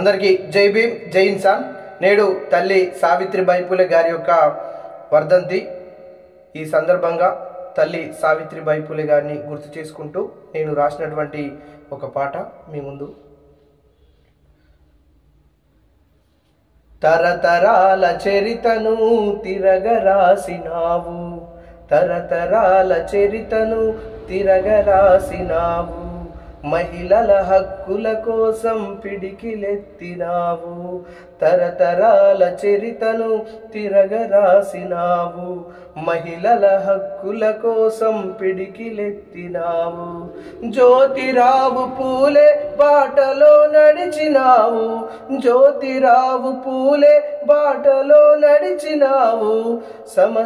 అందరికీ జై భీమ్ జై ఇన్సాన్. నేడు తల్లి సావిత్రిబాయి పూలే గారి యొక్క వర్ధంతి. ఈ సందర్భంగా తల్లి సావిత్రిబాయి పూలే గారిని గుర్తు చేసుకుంటూ నేను రాసినటువంటి ఒక పాట మీ ముందు. తరతరాల చరితను తిరగరాసినావు, తరతరాల చరితను తిరగరాసినావు, మహిళల హక్కుల కోసం పిడికిలెత్తినావు, తరతరాల చరితను తిరగరాసినావు, మహిళల హక్కుల కోసం పిడికిలెత్తినావు, జ్యోతిరావు పూలే బాటలో నడిచినావు, జ్యోతిరావు పూలే బాటలో నడిచినావు,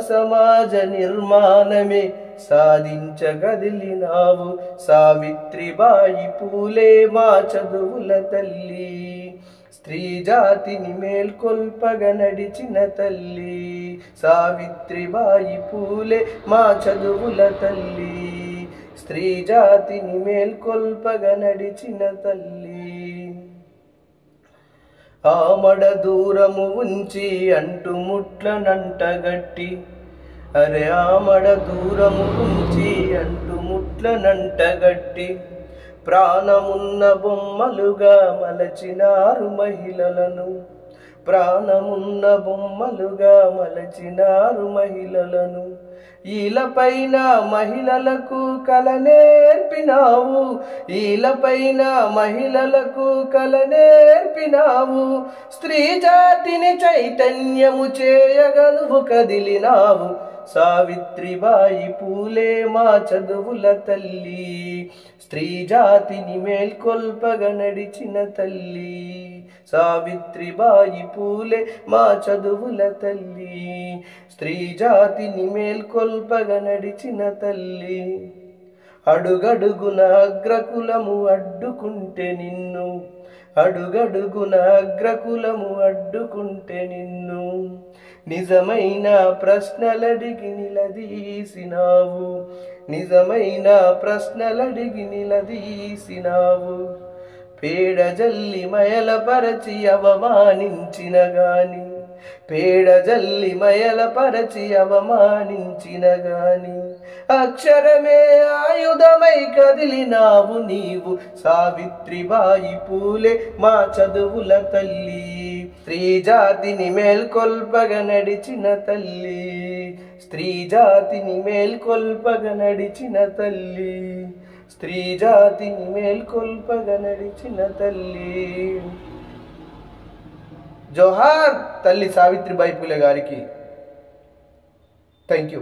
సమాజ నిర్మాణమే సాధించగదిలినావు, సావిత్రిబాయి పూలే మా చదువుల తల్లి, స్త్రీ జాతిని మేల్కొల్పగ నడిచిన తల్లి, సావిత్రిబాయి పూలే మా చదువుల తల్లి, స్త్రీ జాతిని మేల్కొల్పగ నడిచిన తల్లి. ఆమడ దూరము ఉంచి అంటుముట్లనంటగట్టి, అరే ఆమడ దూరము ఉంచి అంటుముట్లనంటగట్టి, ప్రాణమున్న బొమ్మలుగా మలచినారు మహిళలను, ప్రాణమున్న బొమ్మలుగా మలచినారు మహిళలను, ఈలపైన మహిళలకు కల నేర్పినావు, ఈలపైన మహిళలకు కల నేర్పినావు, స్త్రీ జాతిని చైతన్యము చేయగలుగు కదిలినావు, సావిత్రిబాయి పూలే మా చదువుల తల్లి, స్త్రీ జాతిని మేల్కొల్పగ నడిచిన తల్లి, సావిత్రిబాయి పూలే మా చదువుల తల్లి, స్త్రీ జాతిని మేల్కొల్పగ నడిచిన తల్లి. అడుగడుగున అగ్రకులము అడ్డుకుంటే నిన్ను, అడుగడుగున అగ్రకులము అడ్డుకుంటే నిన్ను, నిజమైన ప్రశ్నలడిగి నిలదీసినావు, నిజమైన ప్రశ్నలడిగి నిలదీసినావు, పేడ జల్లి మయలపరచి అవమానించిన గాని, పేడ జల్లి మయలపరచి అవమానించిన గాని, అక్షరమే ఆయుధమై కదిలినావు నీవు, సావిత్రిబాయి పూలే మా చదువుల తల్లి, స్త్రీ జాతిని మేల్కొల్పగ నడిచిన తల్లి, స్త్రీ జాతిని మేల్కొల్పగ నడిచిన తల్లి, స్త్రీ జాతిని మేల్కొల్పగ నడిచిన తల్లి. జోహార్ తల్లి సావిత్రిబాయి పూలే గారికి. Thank you.